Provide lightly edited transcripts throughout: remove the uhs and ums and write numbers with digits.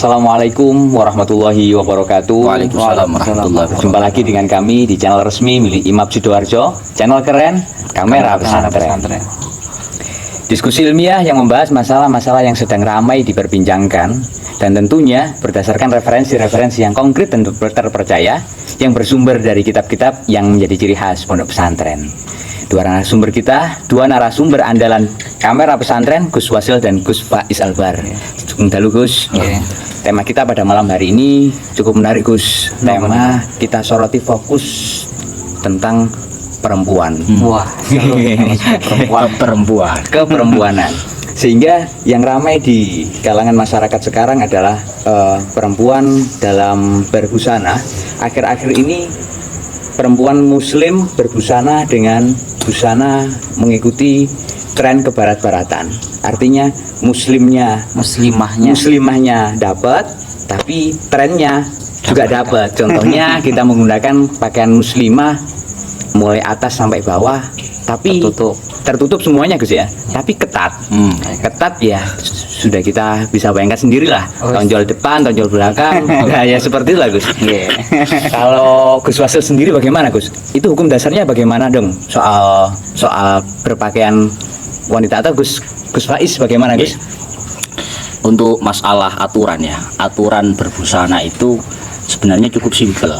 Assalamualaikum warahmatullahi wabarakatuh. Waalaikumsalam warahmatullahi wabarakatuh. Jumpa lagi dengan kami di channel resmi milik Imam Sidoarjo, channel keren Kamera Pesantren. Diskusi ilmiah yang membahas masalah-masalah yang sedang ramai diperbincangkan dan tentunya berdasarkan referensi-referensi yang konkret dan terpercaya yang bersumber dari kitab-kitab yang menjadi ciri khas pondok pesantren. Dua narasumber andalan Kamera Pesantren, Gus Wasil dan Gus Faiz Albar. Dalu Gus. Tema kita pada malam hari ini cukup menarik Gus. Tema kita soroti fokus tentang perempuan. Wah, keperempuanan. Sehingga yang ramai di kalangan masyarakat sekarang adalah perempuan dalam berbusana. Akhir-akhir ini perempuan muslim berbusana dengan busana mengikuti tren kebarat-baratan. Artinya muslimahnya dapat, tapi trennya juga dapat. Contohnya kita menggunakan pakaian muslimah mulai atas sampai bawah, tapi tertutup semuanya Gus ya. Tapi ketat. Ketat ya sudah kita bisa bayangkan sendirilah. Tonjol depan, tonjol belakang. Nah, ya seperti itulah Gus. Kalau Gus Wasil sendiri bagaimana Gus? Itu hukum dasarnya bagaimana dong soal berpakaian wanita, atau Gus Faiz bagaimana Gus? Untuk masalah aturan ya, aturan berbusana itu sebenarnya cukup simpel.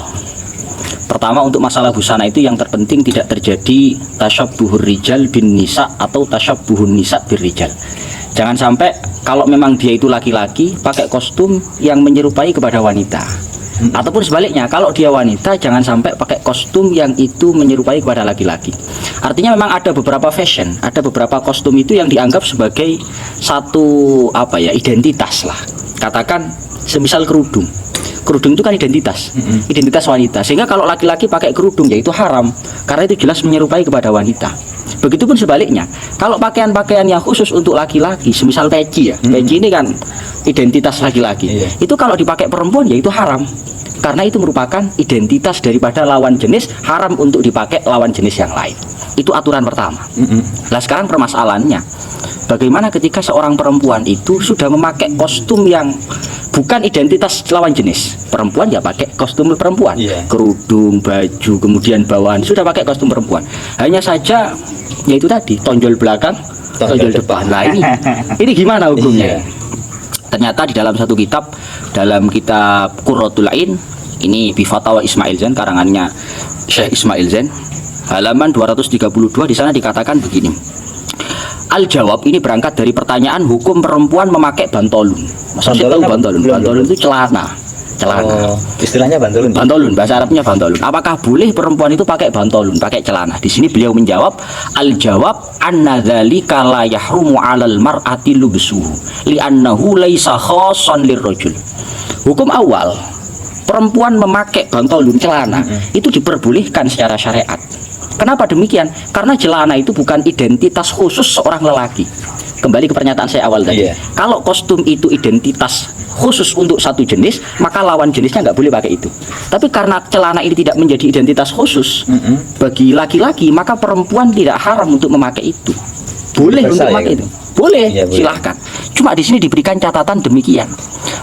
Pertama, untuk masalah busana itu yang terpenting tidak terjadi tasyabbuhur rijal bin nisa atau tasyabbuhun nisa bir rijal. Jangan sampai kalau memang dia itu laki-laki pakai kostum yang menyerupai kepada wanita. Ataupun sebaliknya, kalau dia wanita jangan sampai pakai kostum yang itu menyerupai kepada laki-laki. Artinya memang ada beberapa fashion, ada beberapa kostum itu yang dianggap sebagai satu identitas lah. Katakan semisal kerudung. Kerudung itu kan identitas wanita. Sehingga kalau laki-laki pakai kerudung ya itu haram, karena itu jelas menyerupai kepada wanita. Begitupun sebaliknya, kalau pakaian-pakaian yang khusus untuk laki-laki, semisal peci ya, peci ini kan identitas laki-laki. Itu kalau dipakai perempuan ya itu haram, karena itu merupakan identitas daripada lawan jenis, haram untuk dipakai lawan jenis yang lain. Itu aturan pertama. Nah sekarang permasalahannya, bagaimana ketika seorang perempuan itu sudah memakai kostum yang bukan identitas lawan jenis. Perempuan ya pakai kostum perempuan, kerudung, baju, kemudian bawahan sudah pakai kostum perempuan. Hanya saja yaitu tadi tonjol belakang, tonjol depan. Nah ini gimana hukumnya? Ternyata di dalam satu kitab, dalam kitab Qurratul Ain, ini Bifatawa Ismail Zain, karangannya Syekh Ismail Zain, halaman 232, di sana dikatakan begini. Al-jawab ini berangkat dari pertanyaan hukum perempuan memakai bantolun. Maksudnya tahu bantolun? Bantolun itu celana. Istilahnya bantolun. Bantolun, bahasa Arabnya bantolun. Apakah boleh perempuan itu pakai bantolun, pakai celana? Di sini beliau menjawab, al-jawab anna dzalika la yahrumu 'alal mar'ati lubsuhu li'annahu laisa khassan lirrajul. Hukum awal, perempuan memakai bantolun celana itu diperbolehkan secara syariat. Kenapa demikian? Karena celana itu bukan identitas khusus seorang lelaki. Kembali ke pernyataan saya awal tadi. Kalau kostum itu identitas khusus untuk satu jenis, maka lawan jenisnya nggak boleh pakai itu. Tapi karena celana ini tidak menjadi identitas khusus bagi laki-laki, maka perempuan tidak haram untuk memakai itu. Boleh untuk memakai itu. Boleh, silahkan. Cuma di sini diberikan catatan demikian.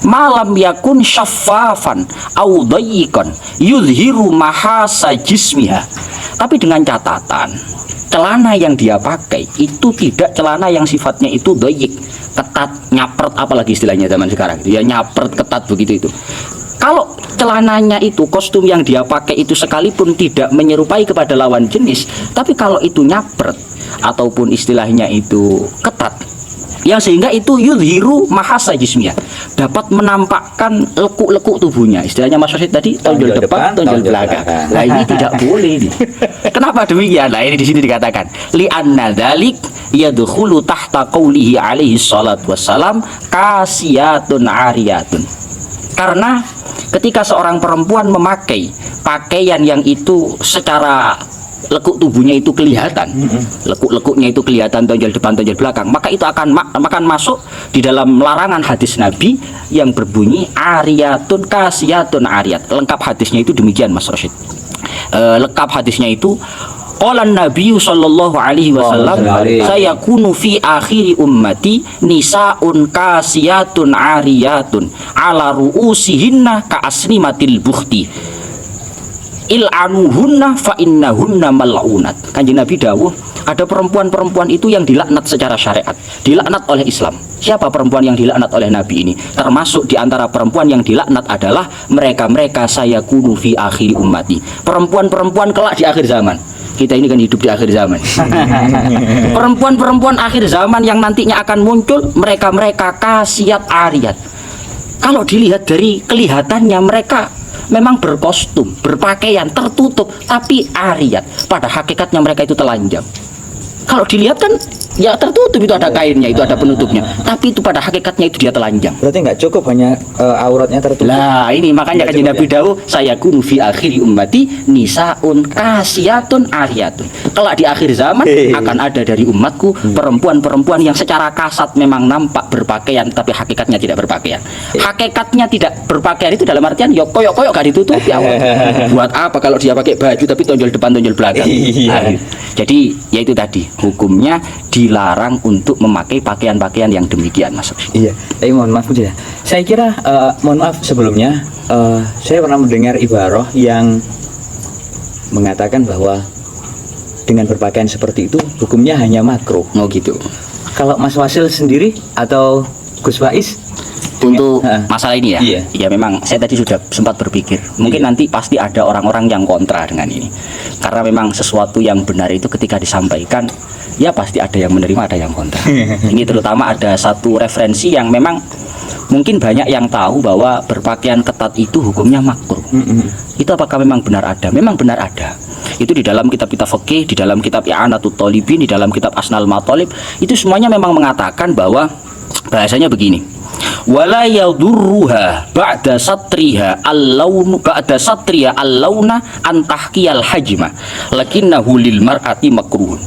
Malam yakun syaffafan au dayiqan yuzhiru mahasa jismiha. Tapi dengan catatan, celana yang dia pakai itu tidak celana yang sifatnya itu dayiq, ketat, nyapret, apalagi istilahnya zaman sekarang. Dia nyapret, ketat begitu itu. Kalau celananya itu, kostum yang dia pakai itu sekalipun tidak menyerupai kepada lawan jenis, tapi kalau itu nyapret ataupun istilahnya itu ketat, yang sehingga itu yudhiru mahasa jismiyah, dapat menampakkan lekuk-lekuk tubuhnya. Istilahnya Mas Wasid tadi, tonjol depan, tonjol belakang. Nah ini tidak boleh nih. Kenapa demikian? Nah ini di sini dikatakan li'anna dzalik yadkhulu tahta qaulihi alaihi salatu wassalam kasiyatun ariyatun. Karena ketika seorang perempuan memakai pakaian yang itu secara lekuk tubuhnya itu kelihatan, lekuk-lekuknya itu kelihatan, tonjol depan, tonjol belakang, maka itu akan masuk di dalam larangan hadis Nabi yang berbunyi ariyatun kasiyatun ariyat. Lengkap hadisnya itu demikian Mas Rosyid. Lengkap hadisnya itu Qala Nabi sallallahu alaihi wasallam, Alaihi. sayakunu fi akhiri ummati nisaun kasiyatun ariyatun ala ru'usihinna ka asnimatil bukhti. Il'anuhunna fa innahunna mal'unat. Kanjeng Nabi dawuh, ada perempuan-perempuan itu yang dilaknat secara syariat, dilaknat oleh Islam. Siapa perempuan yang dilaknat oleh Nabi ini? Termasuk di antara perempuan yang dilaknat adalah mereka-mereka sayakunu fi akhiri ummati. Perempuan-perempuan kelak di akhir zaman. Kita ini kan hidup di akhir zaman. Perempuan-perempuan akhir zaman yang nantinya akan muncul, mereka-mereka kasiat ariyat. Kalau dilihat dari kelihatannya mereka memang berkostum, berpakaian, tertutup, tapi ariyat. Pada hakikatnya mereka itu telanjang. Kalau dilihat kan ya tertutup, itu ada kainnya, itu ada penutupnya. Tapi itu pada hakikatnya itu dia telanjang. Berarti nggak cukup hanya auratnya tertutup. Lah ini makanya Nggak kanjeng cukup Nabi dawuh, saya kunu fi akhiri ummati nisaun kasiyatun ariyatun. Kelak di akhir zaman akan ada dari umatku perempuan-perempuan yang secara kasat memang nampak berpakaian tapi hakikatnya tidak berpakaian. Hakikatnya tidak berpakaian itu dalam artian ya koyok-koyok gak ditutupi awal. Buat apa kalau dia pakai baju tapi tonjol depan tonjol belakang. Iya. Jadi ya itu tadi, hukumnya dilarang untuk memakai pakaian-pakaian yang demikian, Mas. Iya, tapi mohon maaf ya. Saya kira mohon maaf sebelumnya saya pernah mendengar ibarah yang mengatakan bahwa dengan berpakaian seperti itu hukumnya hanya makruh. Oh gitu. Kalau Mas Wasil sendiri atau Gus Faiz Untuk Hah. masalah ini ya, Iya. ya memang saya tadi sudah sempat berpikir, mungkin nanti pasti ada orang-orang yang kontra dengan ini, karena memang sesuatu yang benar itu ketika disampaikan, ya pasti ada yang menerima, ada yang kontra. Ini terutama ada satu referensi yang memang mungkin banyak yang tahu bahwa berpakaian ketat itu hukumnya makruh. Itu apakah memang benar ada? Memang benar ada. Itu di dalam kitab-kitab fikih, di dalam kitab I'anatut Thalibin, di dalam kitab Asnal Matalib, itu semuanya memang mengatakan bahwa bahasanya begini. Wala yadurruha ba'da satriha al-launa an tahqiyal hajma lakinnahu lil mar'ati makruhun.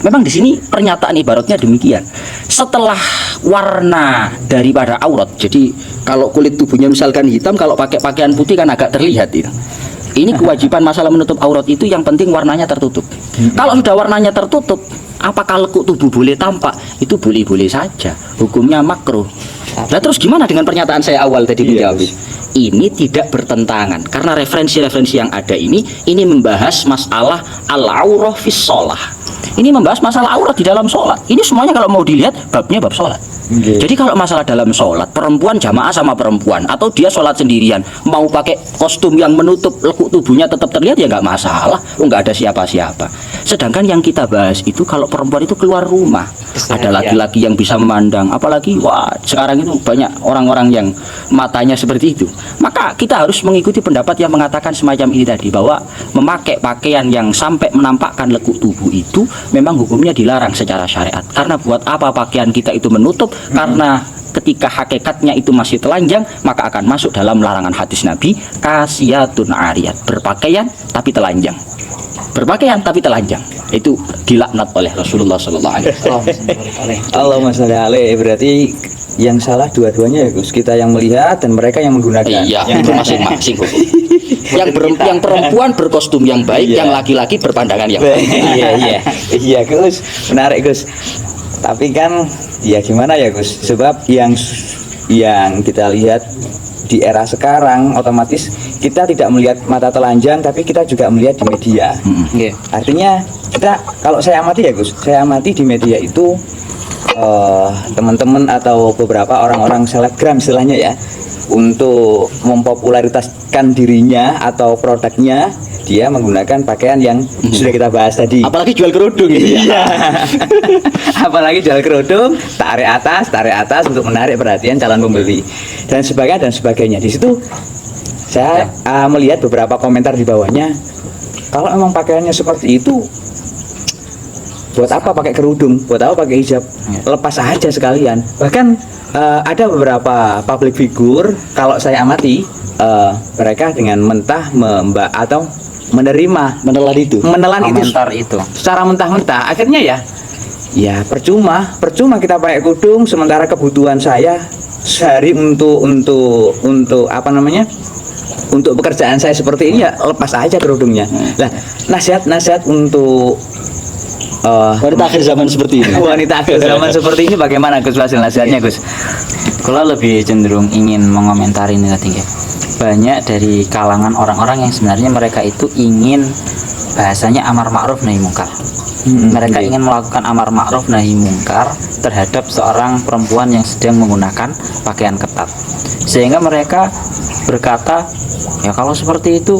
Memang di sini pernyataan ibaratnya demikian. Setelah warna daripada aurat, jadi kalau kulit tubuhnya misalkan hitam, kalau pakai pakaian putih kan agak terlihat itu. Ini kewajiban masalah menutup aurat itu yang penting warnanya tertutup. Kalau sudah warnanya tertutup, apakah lekuk tubuh boleh tampak? Itu boleh-boleh saja. Hukumnya makruh. Nah terus gimana dengan pernyataan saya awal tadi menjawab? Ini tidak bertentangan karena referensi-referensi yang ada ini membahas masalah al-aurah fis shalah. Ini membahas masalah aurat di dalam sholat. Ini semuanya kalau mau dilihat babnya bab sholat. Jadi kalau masalah dalam sholat, perempuan jamaah sama perempuan atau dia sholat sendirian mau pakai kostum yang menutup lekuk tubuhnya tetap terlihat ya nggak masalah. Nggak ada siapa-siapa. Sedangkan yang kita bahas itu kalau perempuan itu keluar rumah, ada laki-laki yang bisa memandang, apalagi wah sekarang itu banyak orang-orang yang matanya seperti itu. Maka kita harus mengikuti pendapat yang mengatakan semacam ini tadi, bahwa memakai pakaian yang sampai menampakkan lekuk tubuh itu memang hukumnya dilarang secara syariat. Karena buat apa pakaian kita itu menutup? Karena ketika hakikatnya itu masih telanjang, maka akan masuk dalam larangan hadis Nabi, kasiyatun ariyat, berpakaian tapi telanjang. Berpakaian tapi telanjang, itu dilaknat oleh Rasulullah SAW. Allahumma sholli alaihi. Berarti yang salah dua-duanya ya Gus, kita yang melihat dan mereka yang menggunakan. Iya, itu masing-masing. Yang perempuan berkostum yang baik, Iya. yang laki-laki berpandangan yang baik. Iya Gus, menarik Gus. Tapi kan ya gimana ya Gus, sebab yang kita lihat di era sekarang otomatis kita tidak melihat mata telanjang, tapi kita juga melihat di media. Artinya kita, kalau saya amati ya Gus, saya amati di media itu teman-teman atau beberapa orang-orang selebgram istilahnya ya, untuk mempopularitaskan dirinya atau produknya, dia menggunakan pakaian yang sudah kita bahas tadi. Apalagi jual kerudung gitu ya. Iya. Apalagi jual kerudung, tarik atas untuk menarik perhatian calon pembeli dan sebagainya. Di situ saya melihat beberapa komentar di bawahnya, kalau memang pakaiannya seperti itu, buat apa pakai kerudung, buat apa pakai hijab, lepas aja sekalian. Bahkan ada beberapa public figure, kalau saya amati, mereka dengan mentah atau menelan itu secara mentah-mentah, akhirnya ya percuma kita pakai kerudung, sementara kebutuhan saya sehari untuk apa namanya, untuk pekerjaan saya seperti ini ya lepas aja kerudungnya. Nah, nasihat untuk Wanita akhir zaman seperti ini. wanita akhir zaman seperti ini bagaimana Gus Wasil nasihatnya Gus? Kalau lebih cenderung ingin mengomentari ini tadi ya. Banyak dari kalangan orang-orang yang sebenarnya mereka itu ingin bahasanya amar ma'ruf nahi mungkar. Mereka ingin melakukan amar ma'ruf nahi mungkar terhadap seorang perempuan yang sedang menggunakan pakaian ketat. Sehingga mereka berkata, ya kalau seperti itu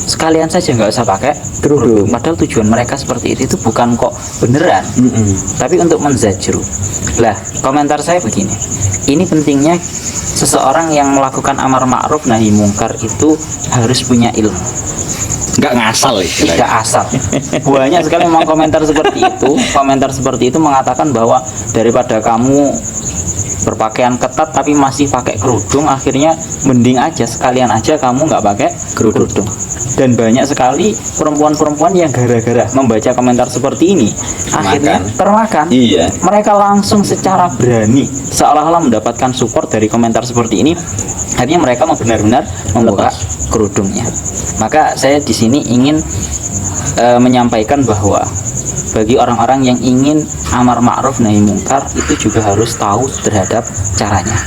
sekalian saja nggak usah pakai kerudung. Padahal tujuan mereka seperti itu bukan kok beneran, tapi untuk menzajru. Lah, komentar saya begini. Ini pentingnya seseorang yang melakukan amar ma'ruf nahi mungkar itu harus punya ilmu. Nggak ngasal istilahnya. Tidak asal. Banyak sekali memang komentar seperti itu. Komentar seperti itu mengatakan bahwa daripada kamu berpakaian ketat tapi masih pakai kerudung, akhirnya mending aja sekalian aja kamu nggak pakai kerudung. Dan banyak sekali perempuan-perempuan yang gara-gara membaca komentar seperti ini akhirnya termakan. Iya. Mereka langsung secara berani seolah-olah mendapatkan support dari komentar seperti ini, akhirnya mereka benar-benar membuka kerudungnya. Maka saya di sini ingin menyampaikan bahwa bagi orang-orang yang ingin amar ma'ruf nahi mungkar itu juga harus tahu terhadap caranya.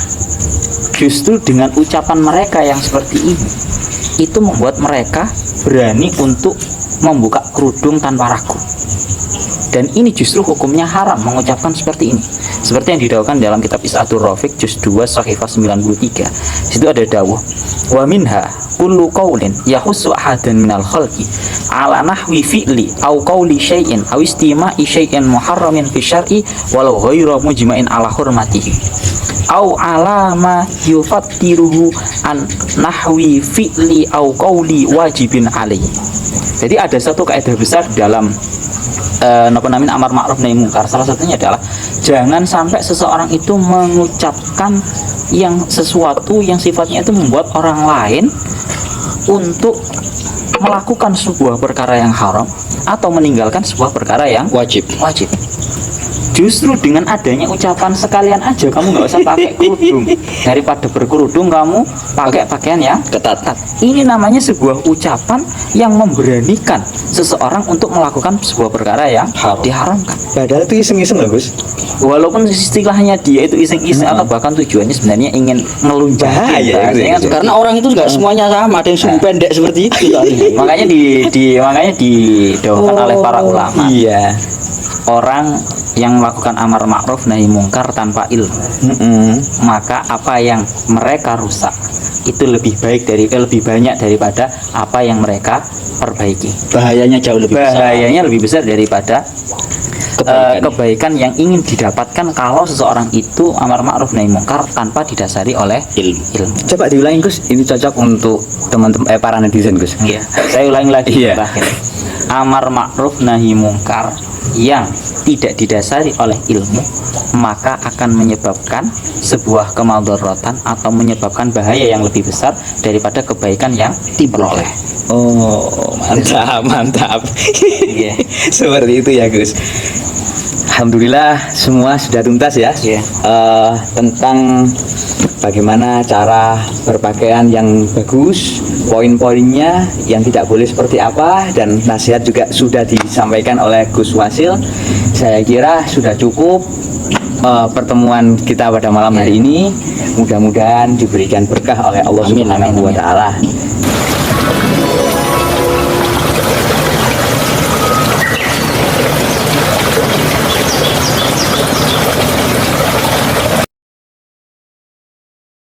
Justru dengan ucapan mereka yang seperti ini itu membuat mereka berani untuk membuka kerudung tanpa ragu. Dan ini justru hukumnya haram mengucapkan seperti ini. Seperti yang didawahkan dalam kitab Is'atul Rafiq juz 2 Shahifah 93. Situ ada dawuh, wa minha kullu qaulin yahussu ahadan minal khalqi ala nahwi fi'li au qauli syai'in au istima'i syai'in muharramin fi syar'i walau ghairu mujma'in ala hurmatihi au ala ma yufattiruhu an nahwi fi'li au qauli wajibin alaihi. Jadi ada satu kaidah besar dalam amar ma'ruf nahi mungkar. Salah satunya adalah jangan sampai seseorang itu mengucapkan yang sesuatu yang sifatnya itu membuat orang lain untuk melakukan sebuah perkara yang haram atau meninggalkan sebuah perkara yang Wajib. Justru dengan adanya ucapan sekalian aja kamu nggak usah pakai kerudung, daripada berkerudung kamu pakai pakaian yang ketat. Ini namanya sebuah ucapan yang memberanikan seseorang untuk melakukan sebuah perkara yang diharamkan. Padahal itu iseng-iseng loh Gus. Walaupun istilahnya dia itu iseng-iseng atau bahkan tujuannya sebenarnya ingin melunjak. Bahaya, gitu. Karena orang itu nggak semuanya sama, ada yang sumbu pendek seperti itu. Makanya makanya didawahkan oleh para ulama. Iya. Orang yang melakukan amar ma'ruf nahi mungkar tanpa ilmu, maka apa yang mereka rusak itu lebih banyak daripada apa yang mereka perbaiki. Bahayanya jauh lebih besar. Bahayanya lebih besar daripada kebaikan yang ingin didapatkan kalau seseorang itu amar ma'ruf nahi mungkar tanpa didasari oleh ilmu. Coba diulangi Gus, ini cocok untuk teman-teman para netizen Gus. Iya. Saya ulangi lagi terakhir. Amar ma'ruf nahi mungkar yang tidak didasari oleh ilmu maka akan menyebabkan sebuah kemadharatan atau menyebabkan bahaya yang lebih besar daripada kebaikan yang diperoleh. Oh, mantap. Iya. Seperti itu ya Gus. Alhamdulillah semua sudah tuntas ya. Iya. Tentang bagaimana cara berpakaian yang bagus, poin-poinnya yang tidak boleh seperti apa, dan nasihat juga sudah disampaikan oleh Gus Wasil. Saya kira sudah cukup pertemuan kita pada malam hari ini. Mudah-mudahan diberikan berkah oleh Allah Subhanahu wa taala.